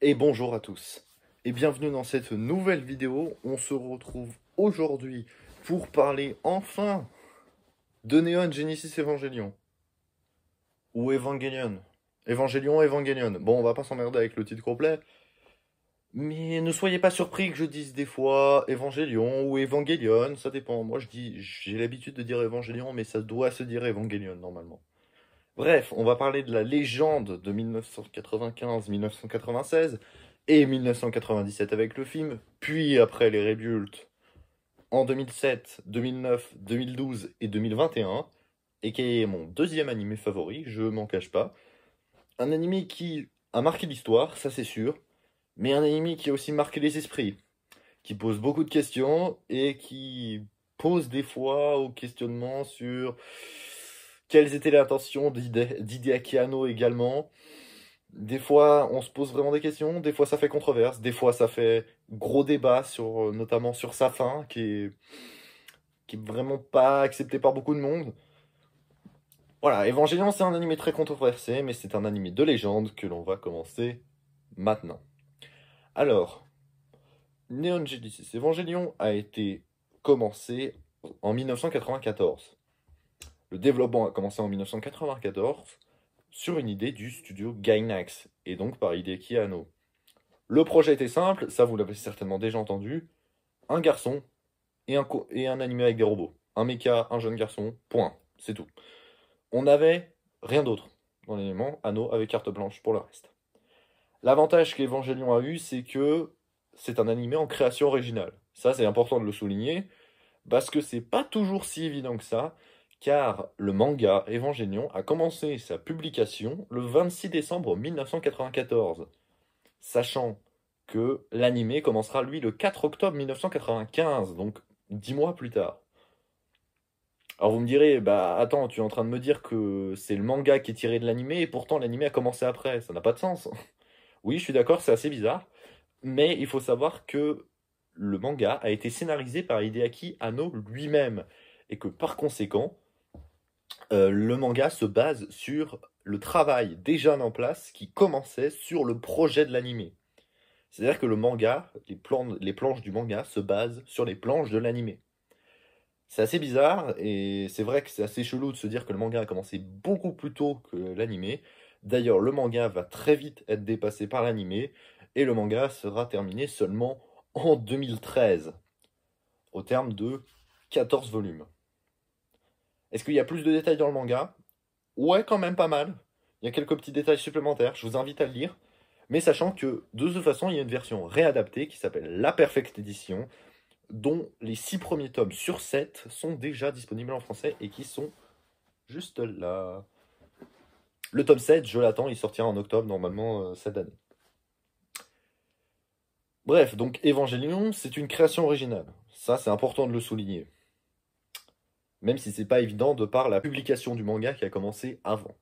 Et bonjour à tous, et bienvenue dans cette nouvelle vidéo. On se retrouve aujourd'hui pour parler enfin de Neon Genesis Evangelion. Ou Evangelion. Evangelion. Bon, on va pas s'emmerder avec le titre complet, mais ne soyez pas surpris que je dise des fois Evangelion ou Evangelion, ça dépend. Moi j'ai l'habitude de dire Evangelion, mais ça doit se dire Evangelion normalement. Bref, on va parler de la légende de 1995-1996 et 1997 avec le film, puis après les Rebuild en 2007, 2009, 2012 et 2021, et qui est mon deuxième animé favori, je m'en cache pas. Un animé qui a marqué l'histoire, ça c'est sûr, mais un animé qui a aussi marqué les esprits, qui pose beaucoup de questions et qui pose des fois au questionnement sur quelles étaient les intentions d'Hideaki Anno également. Des fois, on se pose vraiment des questions, des fois ça fait controverse, des fois ça fait gros débat sur, notamment sur sa fin, qui est vraiment pas accepté par beaucoup de monde. Voilà, Evangelion c'est un animé très controversé, mais c'est un animé de légende que l'on va commencer maintenant. Alors, Neon Genesis Evangelion a été commencé en 1994. Le développement a commencé en 1994 sur une idée du studio Gainax, et donc par Hideaki Anno. Le projet était simple, ça vous l'avez certainement déjà entendu, un garçon et un animé avec des robots. Un mecha, un jeune garçon, point, c'est tout. On n'avait rien d'autre dans l'élément, Anno avait carte blanche pour le reste. L'avantage qu'Evangelion a eu, c'est que c'est un animé en création originale. Ça, c'est important de le souligner, parce que c'est pas toujours si évident que ça, car le manga Evangelion a commencé sa publication le 26 décembre 1994, sachant que l'animé commencera lui le 4 octobre 1995, donc 10 mois plus tard. Alors vous me direz, bah attends, tu es en train de me dire que c'est le manga qui est tiré de l'animé et pourtant l'animé a commencé après, ça n'a pas de sens. Oui, je suis d'accord, c'est assez bizarre, mais il faut savoir que le manga a été scénarisé par Hideaki Anno lui-même et que par conséquent, le manga se base sur le travail déjà en place qui commençait sur le projet de l'animé. C'est-à-dire que le manga, les planches du manga se basent sur les planches de l'animé. C'est assez bizarre et c'est vrai que c'est assez chelou de se dire que le manga a commencé beaucoup plus tôt que l'animé. D'ailleurs, le manga va très vite être dépassé par l'animé et le manga sera terminé seulement en 2013, au terme de 14 volumes. Est-ce qu'il y a plus de détails dans le manga? Ouais, quand même pas mal. Il y a quelques petits détails supplémentaires, je vous invite à le lire. Mais sachant que de toute façon, il y a une version réadaptée qui s'appelle la Perfect Edition, dont les 6 premiers tomes sur 7 sont déjà disponibles en français et qui sont juste là. Le tome 7, je l'attends, il sortira en octobre normalement cette année. Bref, donc Evangelion, c'est une création originale. Ça, c'est important de le souligner. Même si c'est pas évident de par la publication du manga qui a commencé avant.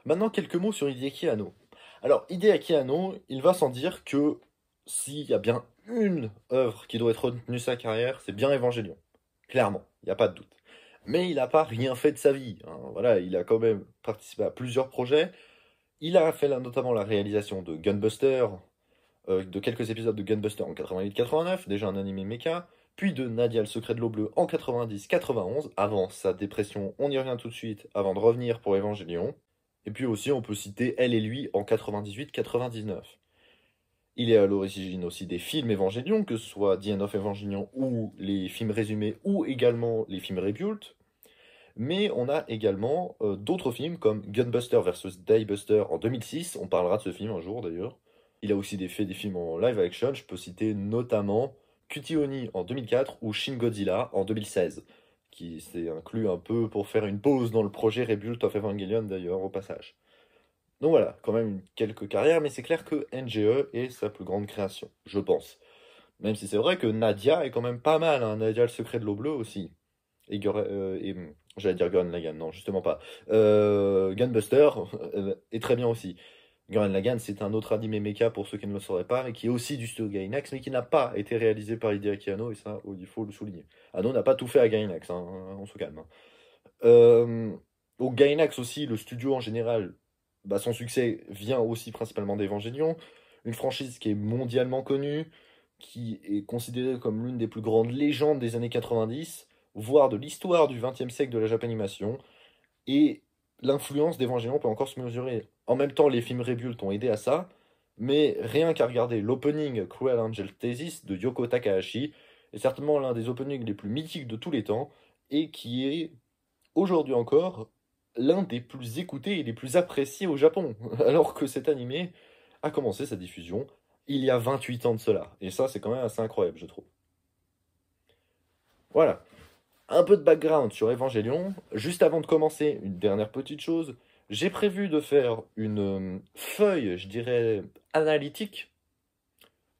Maintenant, quelques mots sur Hideaki Anno. Alors, Hideaki Anno, il va sans dire que s'il y a bien une œuvre qui doit être retenue sa carrière, c'est bien Evangelion. Clairement, il n'y a pas de doute. Mais il n'a pas rien fait de sa vie, hein. Voilà, il a quand même participé à plusieurs projets. Il a fait notamment la réalisation de Gunbuster, de quelques épisodes de Gunbuster en 88-89, déjà un animé mecha, puis de Nadia le secret de l'eau bleue en 90-91, avant sa dépression, on y revient tout de suite, avant de revenir pour Evangelion. Et puis aussi, on peut citer Elle et lui en 98-99. Il est à l'origine aussi des films Evangelion, que ce soit The End of Evangelion ou les films résumés ou également les films Rebuild. Mais on a également d'autres films comme Gunbuster vs Diebuster en 2006, on parlera de ce film un jour d'ailleurs. Il a aussi fait des films en live action, je peux citer notamment Cutie Honey en 2004 ou Shin Godzilla en 2016, qui s'est inclus un peu pour faire une pause dans le projet Rebuild of Evangelion d'ailleurs au passage. Donc voilà, quand même quelques carrières, mais c'est clair que NGE est sa plus grande création, je pense. Même si c'est vrai que Nadia est quand même pas mal, hein. Nadia le secret de l'eau bleue aussi. Et j'allais dire Gurren Lagann, non, justement pas. Gunbuster est très bien aussi. Gurren Lagann, c'est un autre anime mecha pour ceux qui ne le sauraient pas, et qui est aussi du studio Gainax, mais qui n'a pas été réalisé par Hideaki Anno, et ça, il faut le souligner. Anno n'a pas tout fait à Gainax, hein, on se calme, hein. Au Gainax aussi, le studio en général, bah, son succès vient aussi principalement d'Evangelion. une franchise qui est mondialement connue, qui est considérée comme l'une des plus grandes légendes des années 90, voire de l'histoire du XXe siècle de la Japanimation, et l'influence d'Evangelion peut encore se mesurer. En même temps, les films Rebuild ont aidé à ça, mais rien qu'à regarder l'opening Cruel Angel Thesis de Yoko Takahashi, est certainement l'un des openings les plus mythiques de tous les temps, et qui est, aujourd'hui encore, l'un des plus écoutés et les plus appréciés au Japon, alors que cet animé a commencé sa diffusion il y a 28 ans de cela. Et ça, c'est quand même assez incroyable, je trouve. Voilà. Un peu de background sur Evangelion. Juste avant de commencer, une dernière petite chose. J'ai prévu de faire une feuille, je dirais, analytique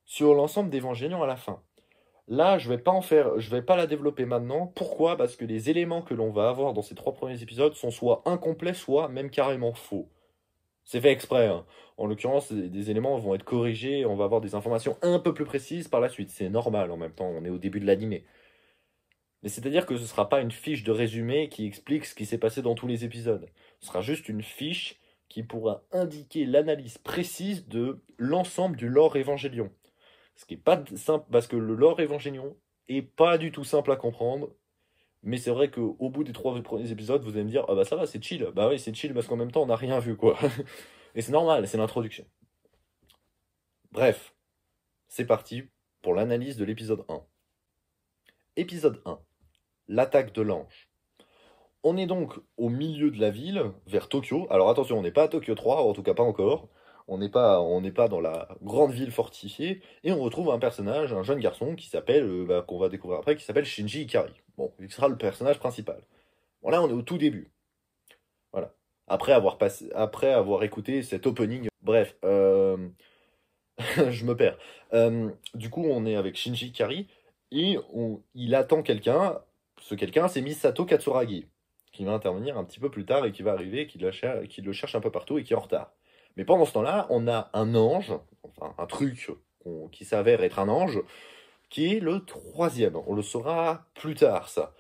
sur l'ensemble d'Evangelion à la fin. Là, je vais pas la développer maintenant. Pourquoi? Parce que les éléments que l'on va avoir dans ces 3 premiers épisodes sont soit incomplets, soit même carrément faux. C'est fait exprès, hein. En l'occurrence, des éléments vont être corrigés, on va avoir des informations un peu plus précises par la suite. C'est normal en même temps, on est au début de l'animé. Mais c'est-à-dire que ce ne sera pas une fiche de résumé qui explique ce qui s'est passé dans tous les épisodes. Ce sera juste une fiche qui pourra indiquer l'analyse précise de l'ensemble du lore Evangelion. Ce qui n'est pas simple, parce que le lore Evangelion est pas du tout simple à comprendre. Mais c'est vrai qu'au bout des 3 premiers épisodes, vous allez me dire, ah bah ça va, c'est chill. Bah oui, c'est chill parce qu'en même temps, on n'a rien vu, quoi. Et c'est normal, c'est l'introduction. Bref, c'est parti pour l'analyse de l'épisode 1. Épisode 1. L'attaque de l'ange. On est donc au milieu de la ville, vers Tokyo. Alors attention, on n'est pas à Tokyo 3, en tout cas pas encore. On n'est pas dans la grande ville fortifiée. Et on retrouve un personnage, un jeune garçon qui s'appelle, qu'on va découvrir après, qui s'appelle Shinji Ikari. Bon, il sera le personnage principal. Bon là, on est au tout début. Voilà. Après avoir écouté cet opening. Bref, je me perds. Du coup, on est avec Shinji Ikari et il attend quelqu'un. Ce quelqu'un, c'est Misato Katsuragi, qui va intervenir un petit peu plus tard et qui va arriver, qui le cherche un peu partout et qui est en retard. Mais pendant ce temps-là, on a un ange, enfin un truc qui s'avère être un ange, qui est le troisième. On le saura plus tard, ça.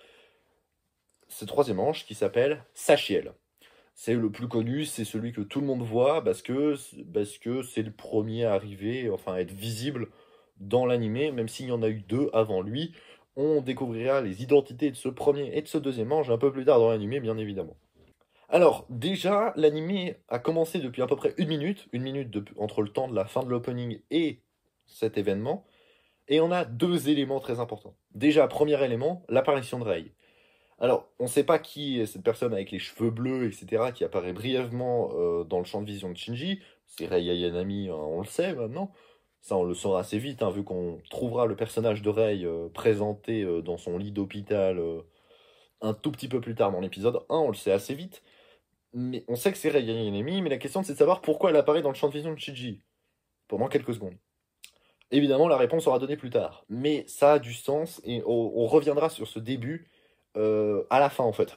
Ce troisième ange qui s'appelle Sachiel. C'est le plus connu, c'est celui que tout le monde voit parce que c'est le premier à arriver, enfin à être visible dans l'animé, même s'il y en a eu 2 avant lui. On découvrira les identités de ce premier et de ce deuxième ange un peu plus tard dans l'animé, bien évidemment. Alors, déjà, l'animé a commencé depuis à peu près une minute entre le temps de la fin de l'opening et cet événement, et on a 2 éléments très importants. Déjà, premier élément, l'apparition de Rei. Alors, on ne sait pas qui est cette personne avec les cheveux bleus, etc., qui apparaît brièvement dans le champ de vision de Shinji. C'est Rei Ayanami, hein, on le sait maintenant. Ça, on le saura assez vite, hein, vu qu'on trouvera le personnage de Rei présenté dans son lit d'hôpital un tout petit peu plus tard dans l'épisode 1, on le sait assez vite. Mais on sait que c'est Rei Ayanami, mais la question c'est de savoir pourquoi elle apparaît dans le champ de vision de Shinji pendant quelques secondes. Évidemment, la réponse sera donnée plus tard. Mais ça a du sens, et on reviendra sur ce début à la fin en fait.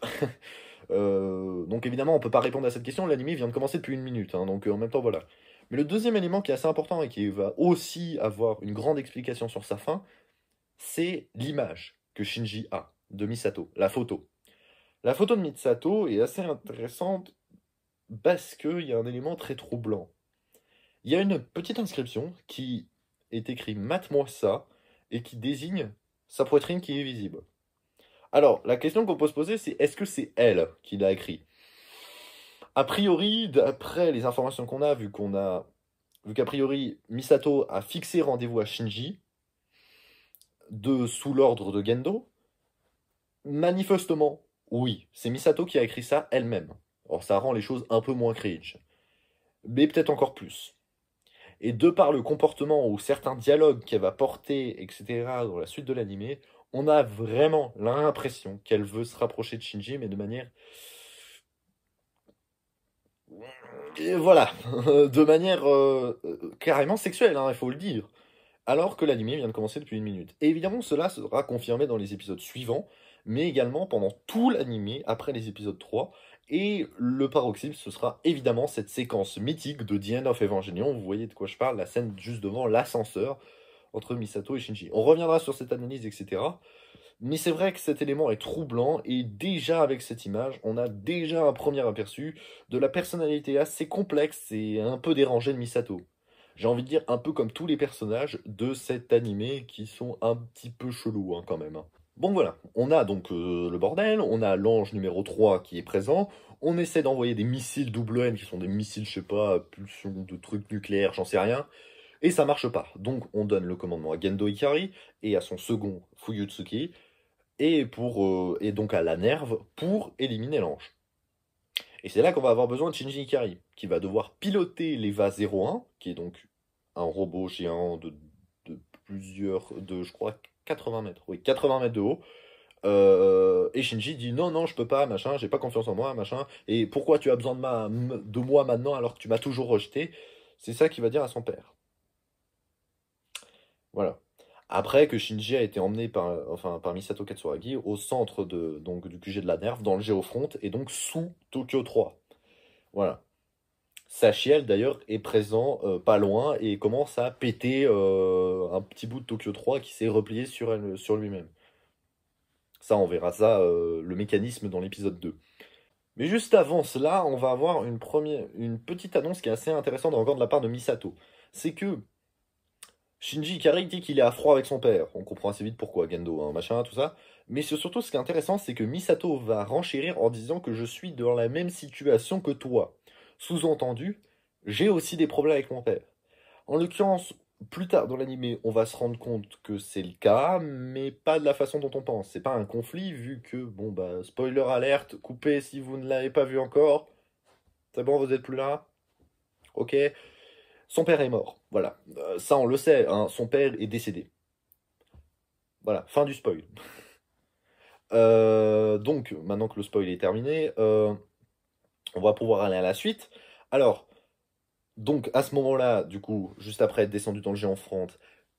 Donc évidemment, on peut pas répondre à cette question, l'anime vient de commencer depuis une minute, hein, donc en même temps voilà. Mais le deuxième élément qui est assez important et qui va aussi avoir une grande explication sur sa fin, c'est l'image que Shinji a de Misato, la photo. La photo de Misato est assez intéressante parce qu'il y a un élément très troublant. Il y a une petite inscription qui est écrite Mate-moi ça et qui désigne sa poitrine qui est visible. Alors, la question qu'on peut se poser, c'est est-ce que c'est elle qui l'a écrit? A priori, d'après les informations qu'on a, vu qu'a priori Misato a fixé rendez-vous à Shinji, sous l'ordre de Gendo, manifestement, oui, c'est Misato qui a écrit ça elle-même. Alors ça rend les choses un peu moins cringe. Mais peut-être encore plus. Et de par le comportement ou certains dialogues qu'elle va porter, etc., dans la suite de l'animé, on a vraiment l'impression qu'elle veut se rapprocher de Shinji, mais de manière... Et voilà, de manière carrément sexuelle, hein, il faut le dire. Alors que l'animé vient de commencer depuis une minute. Et évidemment, cela sera confirmé dans les épisodes suivants, mais également pendant tout l'animé, après les épisodes 3. Et le paroxysme, ce sera évidemment cette séquence mythique de The End of Evangelion. Vous voyez de quoi je parle, la scène juste devant l'ascenseur entre Misato et Shinji. On reviendra sur cette analyse, etc. Mais c'est vrai que cet élément est troublant, et déjà avec cette image, on a déjà un premier aperçu de la personnalité assez complexe et un peu dérangée de Misato. j'ai envie de dire un peu comme tous les personnages de cet animé qui sont un petit peu chelous hein, quand même, hein. Bon voilà, on a donc le bordel, on a l'ange numéro 3 qui est présent, on essaie d'envoyer des missiles double N qui sont des missiles, je sais pas, à pulsion de trucs nucléaires, j'en sais rien, et ça marche pas. Donc on donne le commandement à Gendo Ikari et à son second Fuyutsuki, et donc à la Nerve pour éliminer l'ange. Et c'est là qu'on va avoir besoin de Shinji Ikari, qui va devoir piloter l'EVA 01, qui est donc un robot géant de je crois, 80 mètres. Oui, 80 mètres de haut. Et Shinji dit non, non, je peux pas, machin, j'ai pas confiance en moi, machin. Et pourquoi tu as besoin de moi maintenant alors que tu m'as toujours rejeté? C'est ça qu'il va dire à son père. Voilà. Après que Shinji a été emmené par Misato Katsuragi au centre donc, du QG de la Nerve, dans le Géofront, et donc sous Tokyo 3. Voilà. Sachiel d'ailleurs est présent pas loin et commence à péter un petit bout de Tokyo 3 qui s'est replié sur lui-même. Ça, on verra ça, le mécanisme dans l'épisode 2. Mais juste avant cela, on va avoir une petite annonce qui est assez intéressante encore de la part de Misato. C'est que Shinji Ikari dit qu'il est à froid avec son père. On comprend assez vite pourquoi, Gendo, hein, machin, tout ça. Mais surtout, ce qui est intéressant, c'est que Misato va renchérir en disant que je suis dans la même situation que toi. Sous-entendu, j'ai aussi des problèmes avec mon père. En l'occurrence, plus tard dans l'animé, on va se rendre compte que c'est le cas, mais pas de la façon dont on pense. C'est pas un conflit, vu que, bon bah, spoiler alerte, coupez si vous ne l'avez pas vu encore. C'est bon, vous êtes plus là? Ok. Son père est mort, voilà. Ça, on le sait, hein, son père est décédé. Voilà, fin du spoil. Donc, maintenant que le spoil est terminé, on va pouvoir aller à la suite. Alors, donc à ce moment-là, du coup, juste après être descendu dans le géant front,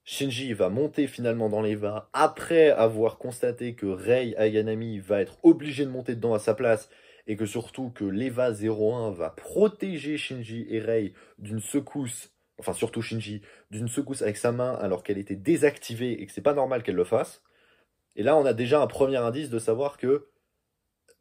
Shinji va monter finalement dans l'Eva après avoir constaté que Rei Ayanami va être obligé de monter dedans à sa place et que surtout que l'Eva 01 va protéger Shinji et Rei d'une secousse, enfin surtout Shinji, d'une secousse avec sa main alors qu'elle était désactivée et que c'est pas normal qu'elle le fasse. Et là, on a déjà un premier indice de savoir que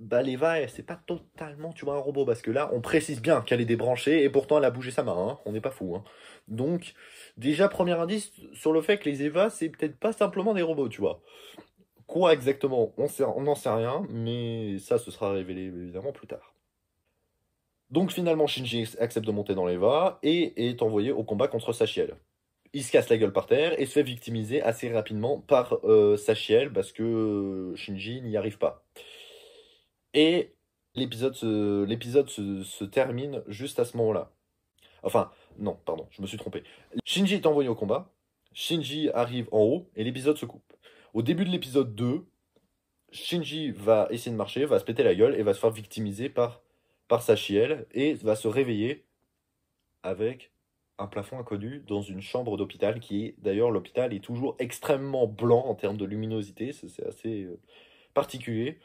bah, l'Eva, c'est pas totalement, tu vois, un robot, parce que là, on précise bien qu'elle est débranchée, et pourtant elle a bougé sa main, hein, on n'est pas fou, hein. Donc, déjà, premier indice sur le fait que les Eva, c'est peut-être pas simplement des robots, tu vois. Quoi exactement, on n'en sait rien, mais ça, ce sera révélé évidemment plus tard. Donc finalement, Shinji accepte de monter dans l'Eva, et est envoyé au combat contre Sachiel. Il se casse la gueule par terre, et se fait victimiser assez rapidement par Sachiel, parce que Shinji n'y arrive pas. Et l'épisode se termine juste à ce moment-là. Enfin, non, pardon, je me suis trompé. Shinji est envoyé au combat, Shinji arrive en haut, et l'épisode se coupe. Au début de l'épisode 2, Shinji va essayer de marcher, va se péter la gueule, et va se faire victimiser par Sachiel, et va se réveiller avec un plafond inconnu dans une chambre d'hôpital, qui est, d'ailleurs, l'hôpital est toujours extrêmement blanc en termes de luminosité, c'est assez particulier.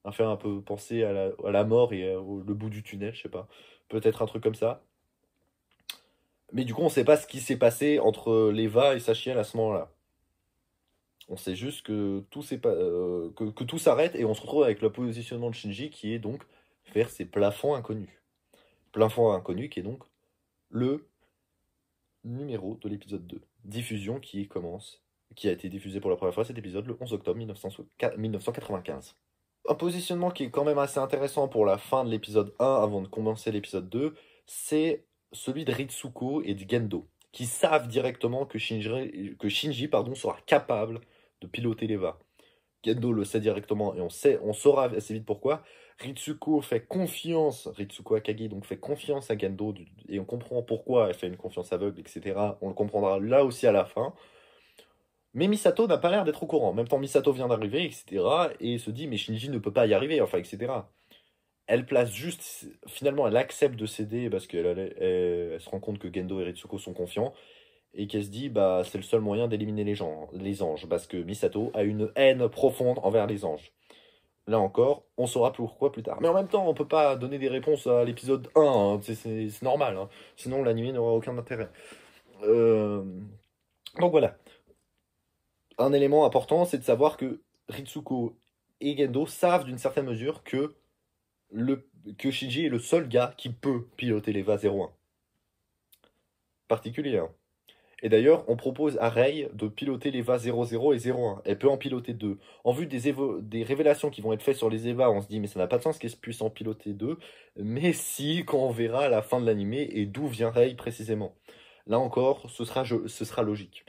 À faire un peu penser à la mort et le bout du tunnel, je sais pas. Peut-être un truc comme ça. Mais du coup, on sait pas ce qui s'est passé entre Leva et Sachiel à ce moment-là. On sait juste que que tout s'arrête et on se retrouve avec le positionnement de Shinji qui est donc vers ses plafonds inconnus. Plafond inconnu qui est donc le numéro de l'épisode 2. Diffusion qui a été diffusée pour la première fois cet épisode le 11 octobre 1995. Un positionnement qui est quand même assez intéressant pour la fin de l'épisode 1 avant de commencer l'épisode 2, c'est celui de Ritsuko et de Gendo, qui savent directement que Shinji sera capable de piloter l'Eva. Gendo le sait directement et on saura assez vite pourquoi. Ritsuko Akagi donc fait confiance à Gendo et on comprend pourquoi elle fait une confiance aveugle, etc. On le comprendra là aussi à la fin. Mais Misato n'a pas l'air d'être au courant. En même temps, Misato vient d'arriver, etc. Et se dit, mais Shinji ne peut pas y arriver, enfin, etc. Elle place juste, finalement, elle accepte de céder parce qu'elle se rend compte que Gendo et Ritsuko sont confiants. Et qu'elle se dit, bah, c'est le seul moyen d'éliminer les anges. Parce que Misato a une haine profonde envers les anges. Là encore, on saura pourquoi plus tard. Mais en même temps, on peut pas donner des réponses à l'épisode 1, hein. C'est normal, hein. Sinon l'anime n'aura aucun intérêt. Donc voilà. Un élément important, c'est de savoir que Ritsuko et Gendo savent d'une certaine mesure que Shinji est le seul gars qui peut piloter l'EVA 01. Particulier, hein. Et d'ailleurs, on propose à Rei de piloter l'EVA 00 et 01. Elle peut en piloter deux. En vue des révélations qui vont être faites sur les EVA, on se dit, mais ça n'a pas de sens qu'elle puisse en piloter deux. Mais si, quand on verra à la fin de l'animé et d'où vient Rei précisément. Là encore, ce sera logique.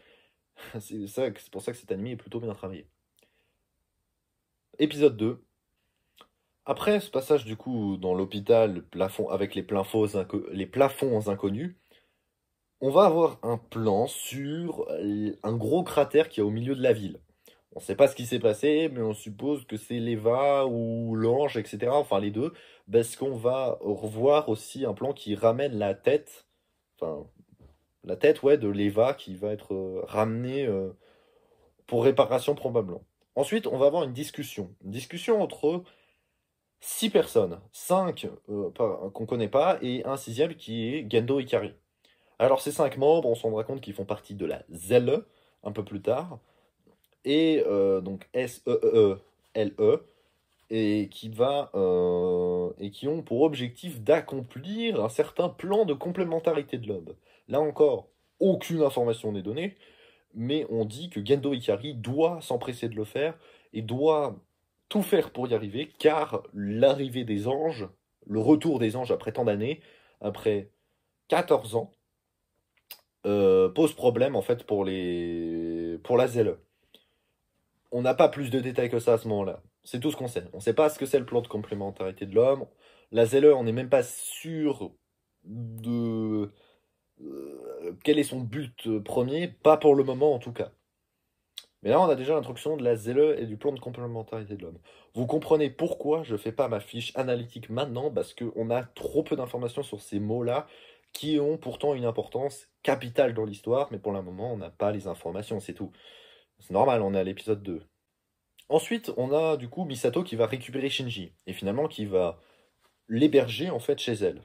C'est pour ça que cet animé est plutôt bien travaillé. Épisode 2. Après ce passage du coup dans l'hôpital avec les plafonds inconnus, on va avoir un plan sur un gros cratère qui est au milieu de la ville. On ne sait pas ce qui s'est passé, mais on suppose que c'est l'Eva ou l'Ange, etc. Enfin les deux, parce qu'on va revoir aussi un plan qui ramène la tête, enfin la tête ouais, de l'Eva qui va être ramenée pour réparation probablement. Ensuite, on va avoir une discussion entre six personnes, cinq qu'on connaît pas et un sixième qui est Gendo Ikari. Alors ces cinq membres, on se rendra compte qu'ils font partie de la ZELE un peu plus tard, et donc SEELE, et qui ont pour objectif d'accomplir un certain plan de complémentarité de l'homme. Là encore, aucune information n'est donnée, mais on dit que Gendo Ikari doit s'empresser de le faire et doit tout faire pour y arriver, car l'arrivée des anges, le retour des anges après tant d'années, après 14 ans, pose problème en fait pour la ZELE. On n'a pas plus de détails que ça à ce moment-là. C'est tout ce qu'on sait. On ne sait pas ce que c'est le plan de complémentarité de l'homme. La ZELE, on n'est même pas sûr de quel est son but premier, pas pour le moment en tout cas. Mais là, on a déjà l'introduction de la ZELE et du plan de complémentarité de l'homme. Vous comprenez pourquoi je ne fais pas ma fiche analytique maintenant, parce qu'on a trop peu d'informations sur ces mots-là, qui ont pourtant une importance capitale dans l'histoire, mais pour le moment, on n'a pas les informations, c'est tout. C'est normal, on est à l'épisode 2. Ensuite, on a du coup Misato qui va récupérer Shinji, et finalement qui va l'héberger en fait chez elle.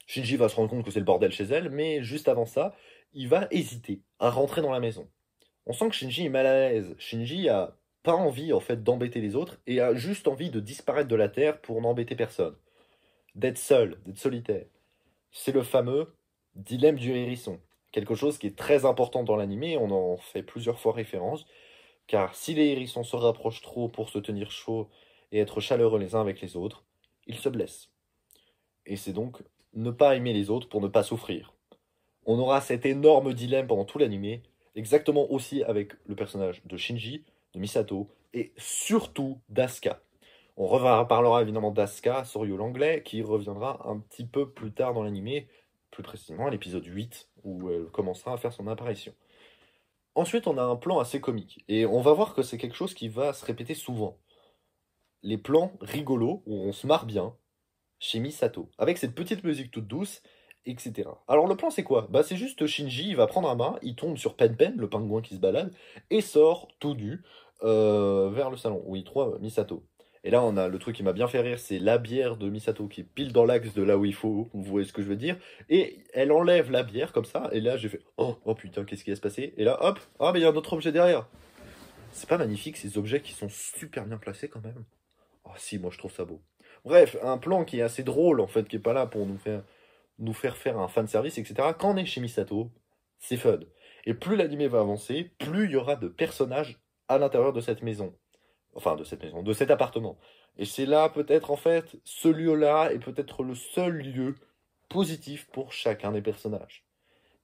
Shinji va se rendre compte que c'est le bordel chez elle, mais juste avant ça, il va hésiter à rentrer dans la maison. On sent que Shinji est mal à l'aise. Shinji a pas envie en fait d'embêter les autres et a juste envie de disparaître de la Terre pour n'embêter personne. D'être seul, d'être solitaire. C'est le fameux dilemme du hérisson. Quelque chose qui est très important dans l'animé, on en fait plusieurs fois référence, car si les hérissons se rapprochent trop pour se tenir chaud et être chaleureux les uns avec les autres, ils se blessent. Et c'est donc ne pas aimer les autres pour ne pas souffrir. On aura cet énorme dilemme pendant tout l'animé, exactement aussi avec le personnage de Shinji, de Misato, et surtout d'Asuka. On reparlera évidemment d'Asuka, Soryu l'anglais, qui reviendra un petit peu plus tard dans l'animé, plus précisément à l'épisode 8, où elle commencera à faire son apparition. Ensuite, on a un plan assez comique, et on va voir que c'est quelque chose qui va se répéter souvent. Les plans rigolos, où on se marre bien, chez Misato, avec cette petite musique toute douce, etc. Alors le plan c'est quoi? Bah c'est juste Shinji, il va prendre un bain, il tombe sur Pen Pen, le pingouin qui se balade, et sort tout nu vers le salon, où il trouve Misato. Et là on a le truc qui m'a bien fait rire, c'est la bière de Misato qui est pile dans l'axe de là où il faut, vous voyez ce que je veux dire, et elle enlève la bière comme ça, et là j'ai fait oh putain qu'est-ce qui va se passer? Et là hop, ah mais il y a un autre objet derrière. C'est pas magnifique ces objets qui sont super bien placés quand même? Oh si, moi je trouve ça beau. Bref, un plan qui est assez drôle en fait, qui est pas là pour nous faire faire un fan service, etc. Quand on est chez Misato, c'est fun. Et plus l'anime va avancer, plus il y aura de personnages à l'intérieur de cette maison. Enfin, de cette maison, de cet appartement. Et c'est là, peut-être, en fait, ce lieu-là est peut-être le seul lieu positif pour chacun des personnages.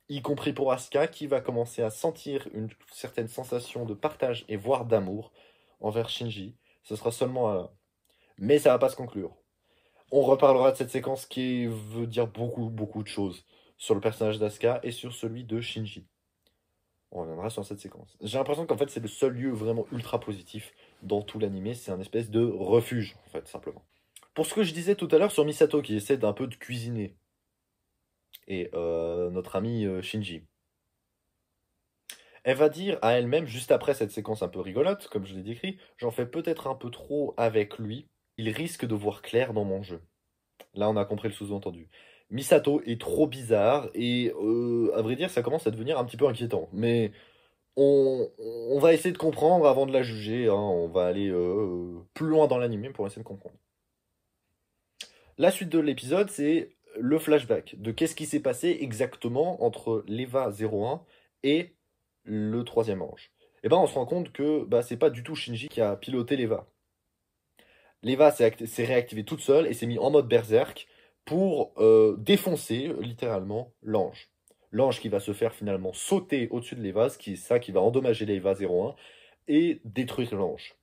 Y compris pour Asuka, qui va commencer à sentir une certaine sensation de partage et voire d'amour envers Shinji. Ce sera seulement là. Mais ça va pas se conclure. On reparlera de cette séquence qui veut dire beaucoup de choses sur le personnage d'Asuka et sur celui de Shinji. On reviendra sur cette séquence. J'ai l'impression qu'en fait c'est le seul lieu vraiment ultra positif dans tout l'anime, c'est un espèce de refuge en fait simplement. Pour ce que je disais tout à l'heure sur Misato qui essaie d'un peu de cuisiner et notre ami Shinji. Elle va dire à elle-même juste après cette séquence un peu rigolote, comme je l'ai décrit, j'en fais peut-être un peu trop avec lui, il risque de voir clair dans mon jeu. Là, on a compris le sous-entendu. Misato est trop bizarre et, à vrai dire, ça commence à devenir un petit peu inquiétant. Mais on va essayer de comprendre avant de la juger, hein. On va aller plus loin dans l'anime pour essayer de comprendre. La suite de l'épisode, c'est le flashback de qu'est-ce qui s'est passé exactement entre l'EVA 01 et le troisième ange. Et ben on se rend compte que bah, c'est pas du tout Shinji qui a piloté l'Eva. L'Eva s'est réactivée toute seule et s'est mis en mode berserk pour défoncer littéralement l'ange. L'ange qui va se faire finalement sauter au-dessus de l'Eva, ce qui est ça qui va endommager l'Eva 01 et détruire l'ange.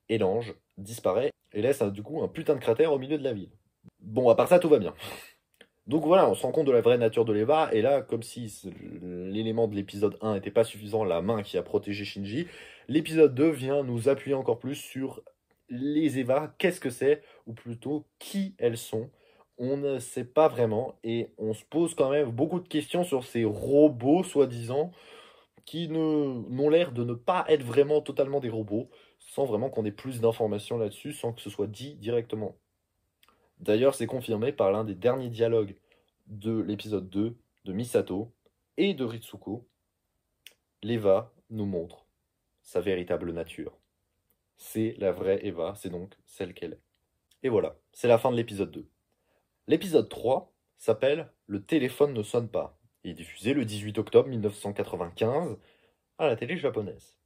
Et l'ange disparaît et laisse du coup un putain de cratère au milieu de la ville. Bon, à part ça, tout va bien. Donc voilà, on se rend compte de la vraie nature de l'Eva, et là, comme si l'élément de l'épisode 1 n'était pas suffisant, la main qui a protégé Shinji, l'épisode 2 vient nous appuyer encore plus sur les Eva, qu'est-ce que c'est, ou plutôt qui elles sont. On ne sait pas vraiment, et on se pose quand même beaucoup de questions sur ces robots, soi-disant, qui n'ont l'air de ne pas être vraiment totalement des robots, sans vraiment qu'on ait plus d'informations là-dessus, sans que ce soit dit directement. D'ailleurs, c'est confirmé par l'un des derniers dialogues de l'épisode 2 de Misato et de Ritsuko. L'Eva nous montre sa véritable nature. C'est la vraie Eva, c'est donc celle qu'elle est. Et voilà, c'est la fin de l'épisode 2. L'épisode 3 s'appelle Le téléphone ne sonne pas. Il est diffusé le 18 octobre 1995 à la télé japonaise.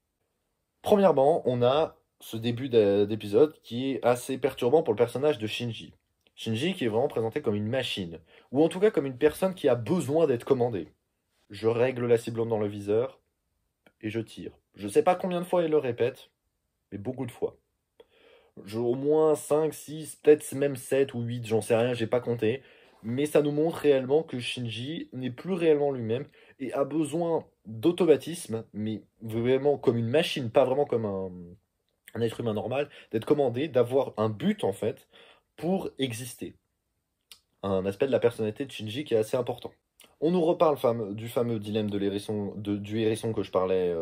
Premièrement, on a ce début d'épisode qui est assez perturbant pour le personnage de Shinji. Shinji qui est vraiment présenté comme une machine, ou en tout cas comme une personne qui a besoin d'être commandée. Je règle la cible dans le viseur, et je tire. Je sais pas combien de fois il le répète, mais beaucoup de fois. Au moins 5, 6, peut-être même 7 ou 8, j'en sais rien, j'ai pas compté. Mais ça nous montre réellement que Shinji n'est plus réellement lui-même et a besoin d'automatisme, mais vraiment comme une machine, pas vraiment comme un être humain normal, d'être commandé, d'avoir un but en fait pour exister. Un aspect de la personnalité de Shinji qui est assez important. On nous reparle du fameux dilemme du hérisson que je parlais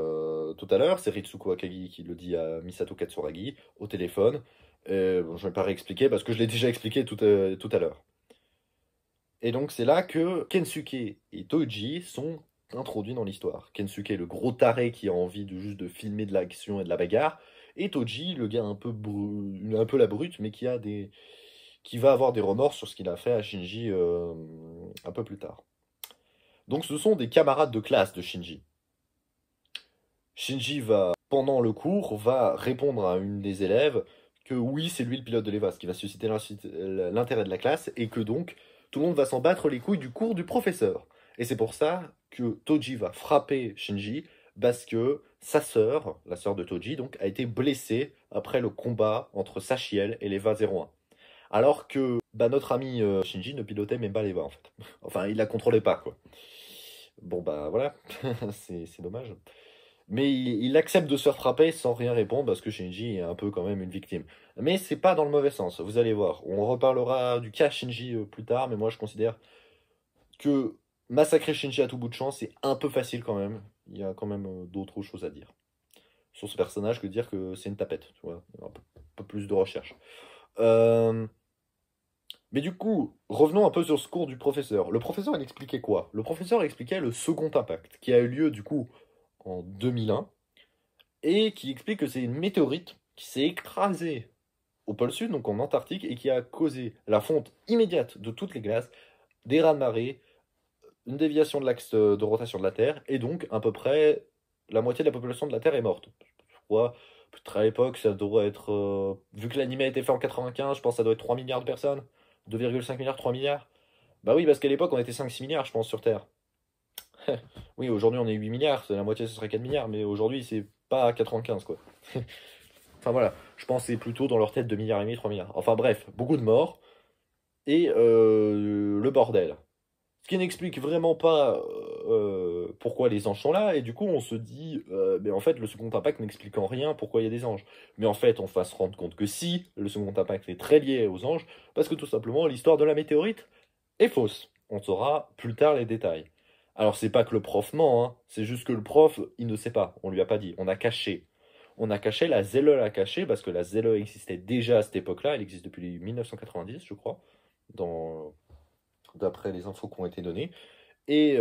tout à l'heure. C'est Ritsuko Akagi qui le dit à Misato Katsuragi au téléphone. Bon, je ne vais pas réexpliquer parce que je l'ai déjà expliqué tout à l'heure. Et donc c'est là que Kensuke et Toji sont introduits dans l'histoire. Kensuke, le gros taré qui a envie juste de filmer de l'action et de la bagarre. Et Toji, le gars un peu la brute, mais qui va avoir des remords sur ce qu'il a fait à Shinji un peu plus tard. Donc ce sont des camarades de classe de Shinji. Shinji pendant le cours, va répondre à une des élèves que oui, c'est lui le pilote de l'Eva, ce qui va susciter l'intérêt de la classe, et que donc tout le monde va s'en battre les couilles du cours du professeur. Et c'est pour ça que Toji va frapper Shinji, parce que sa sœur, la sœur de Toji, donc, a été blessée après le combat entre Sachiel et l'Eva 01. Alors que notre ami Shinji ne pilotait même pas l'Eva, en fait. Enfin, il la contrôlait pas, quoi. Bon, bah voilà, c'est dommage. Mais il accepte de se faire frapper sans rien répondre parce que Shinji est un peu quand même une victime. Mais c'est pas dans le mauvais sens, vous allez voir. On reparlera du cas Shinji plus tard, mais moi je considère que massacrer Shinji à tout bout de champ, c'est un peu facile quand même. Il y a quand même d'autres choses à dire sur ce personnage que dire que c'est une tapette, tu vois. Un peu plus de recherche. Mais du coup, revenons un peu sur ce cours du professeur. Le professeur, il expliquait quoi? Le professeur expliquait le second impact, qui a eu lieu du coup en 2001, et qui explique que c'est une météorite qui s'est écrasée au pôle sud, donc en Antarctique, et qui a causé la fonte immédiate de toutes les glaces, des raz-de-marée, une déviation de l'axe de rotation de la Terre, et donc à peu près la moitié de la population de la Terre est morte. Je crois, à l'époque, ça doit être... vu que l'anime a été fait en 95, je pense que ça doit être 3 milliards de personnes. 2,5 milliards, 3 milliards. Bah oui, parce qu'à l'époque, on était 5-6 milliards, je pense, sur Terre. Oui, aujourd'hui, on est 8 milliards, c'est la moitié, ce serait 4 milliards, mais aujourd'hui, c'est pas 95, quoi. Enfin voilà, je pense que c'est plutôt dans leur tête 2 milliards et demi, 3 milliards. Enfin bref, beaucoup de morts, et le bordel. Ce qui n'explique vraiment pas pourquoi les anges sont là, et du coup, on se dit, mais en fait, le second impact n'explique en rien pourquoi il y a des anges. Mais en fait, on va se rendre compte que si, le second impact est très lié aux anges, parce que tout simplement, l'histoire de la météorite est fausse. On saura plus tard les détails. Alors, c'est pas que le prof ment, hein. C'est juste que le prof, il ne sait pas. On lui a pas dit. On a caché. On a caché, la ZELE l'a caché, parce que la ZELE existait déjà à cette époque-là. Elle existe depuis 1990, je crois, d'après les infos qui ont été données, et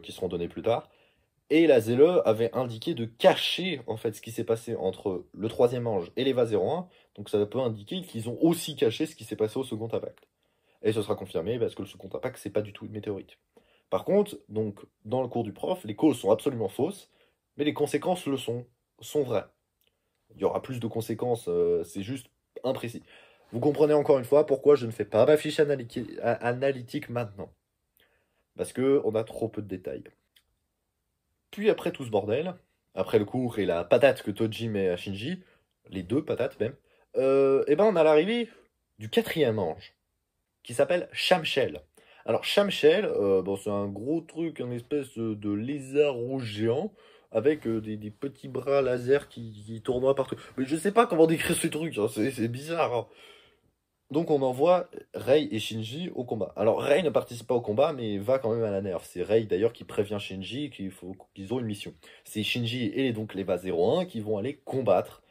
qui seront données plus tard. Et la ZELE avait indiqué de cacher en fait ce qui s'est passé entre le troisième ange et l'EVA 01. Donc ça peut indiquer qu'ils ont aussi caché ce qui s'est passé au second impact. Et ce sera confirmé parce que le second impact, c'est pas du tout une météorite. Par contre, donc, dans le cours du prof, les causes sont absolument fausses, mais les conséquences sont vraies. Il y aura plus de conséquences, c'est juste imprécis. Vous comprenez encore une fois pourquoi je ne fais pas ma fiche analytique maintenant. Parce que on a trop peu de détails. Puis après tout ce bordel, après le cours et la patate que Toji met à Shinji, les deux patates même, et ben on a l'arrivée du quatrième ange, qui s'appelle Shamshel. Alors Shamshel, bon, c'est un gros truc, un espèce de lézard rouge géant, avec des petits bras laser qui tournoient partout. Mais je sais pas comment décrire ce truc, hein, c'est bizarre. Hein. Donc on envoie Rei et Shinji au combat. Alors Rei ne participe pas au combat, mais va quand même à la nerf. C'est Rei d'ailleurs qui prévient Shinji qu'ils ont une mission. C'est Shinji et donc les Va-01 qui vont aller combattre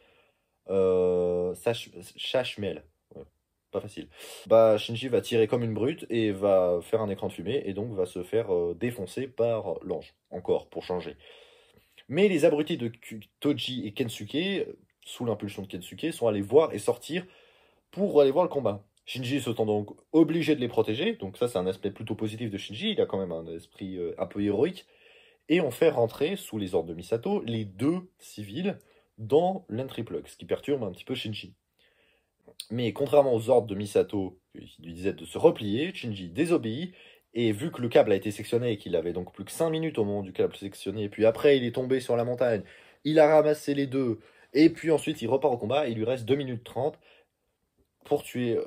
Shashmel. Ouais, pas facile. Bah Shinji va tirer comme une brute et va faire un écran de fumée et donc va se faire défoncer par l'ange. Encore, pour changer. Mais les abrutis de Toji et Kensuke, sous l'impulsion de Kensuke, sont allés voir et sortir pour aller voir le combat. Shinji se sent donc obligé de les protéger, donc ça c'est un aspect plutôt positif de Shinji, il a quand même un esprit un peu héroïque, et on fait rentrer, sous les ordres de Misato, les deux civils dans l'Entriplex, ce qui perturbe un petit peu Shinji. Mais contrairement aux ordres de Misato, qui lui disait de se replier, Shinji désobéit, et vu que le câble a été sectionné et qu'il avait donc plus que 5 minutes au moment du câble sectionné, et puis après il est tombé sur la montagne, il a ramassé les deux, et puis ensuite il repart au combat, et il lui reste 2 minutes 30 pour tuer,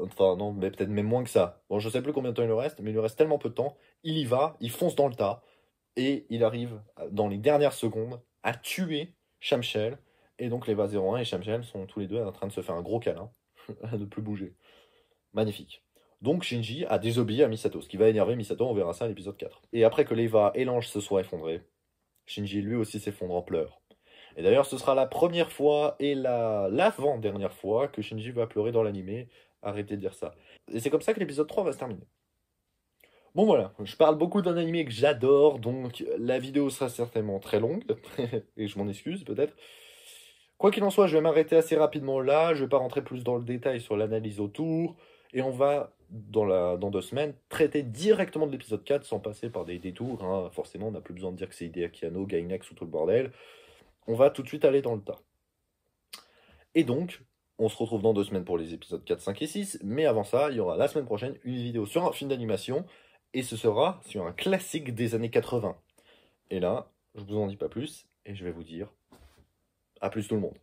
enfin non, mais peut-être même moins que ça. Bon, je sais plus combien de temps il lui reste, mais il lui reste tellement peu de temps. Il y va, il fonce dans le tas, et il arrive, dans les dernières secondes, à tuer Shamshel. Et donc les Va-01 et Shamshel sont tous les deux en train de se faire un gros câlin, à ne plus bouger. Magnifique. Donc Shinji a désobéi à Misato, ce qui va énerver Misato, on verra ça à l'épisode 4. Et après que l'Eva et l'ange se soient effondrés, Shinji lui aussi s'effondre en pleurs. Et d'ailleurs, ce sera la première fois et l'avant-dernière fois que Shinji va pleurer dans l'animé. Arrêtez de dire ça. Et c'est comme ça que l'épisode 3 va se terminer. Bon voilà, je parle beaucoup d'un animé que j'adore, donc la vidéo sera certainement très longue, et je m'en excuse peut-être. Quoi qu'il en soit, je vais m'arrêter assez rapidement là, je vais pas rentrer plus dans le détail sur l'analyse autour, et on va, dans 2 semaines, traiter directement de l'épisode 4 sans passer par des détours. Hein. Forcément, on n'a plus besoin de dire que c'est Hideaki Anno, Gainax ou tout le bordel. On va tout de suite aller dans le tas. Et donc, on se retrouve dans 2 semaines pour les épisodes 4, 5 et 6. Mais avant ça, il y aura la semaine prochaine une vidéo sur un film d'animation. Et ce sera sur un classique des années 80. Et là, je vous en dis pas plus. Et je vais vous dire à plus tout le monde.